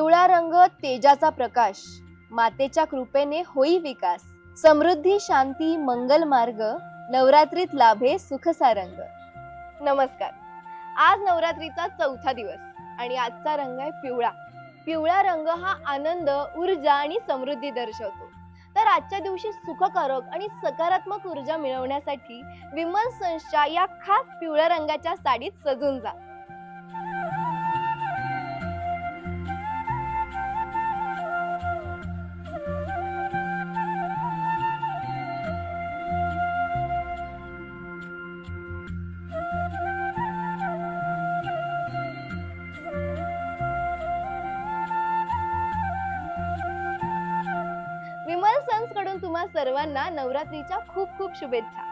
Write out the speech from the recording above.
पिवळा रंग तेजाचा प्रकाश, मातेच्या कृपेने होई विकास, समृद्धी शांती मंगल मार्ग, नवरात्रीत लाभे सुख सारंग. नमस्कार. आज नवरात्रीचा चौथा दिवस आणि आजचा रंग आहे पिवळा. पिवळा रंग हा आनंद, ऊर्जा आणि समृद्धी दर्शवतो. तर आजच्या दिवशी सुखकारक आणि सकारात्मक ऊर्जा मिळवण्यासाठी विमल सन्सच्या या खास पिवळ्या रंगाच्या साडीत सजून जा. विमल सन्स कडून तुम्हा सर्वांना नवरात्रीच्या खूप खूप शुभेच्छा.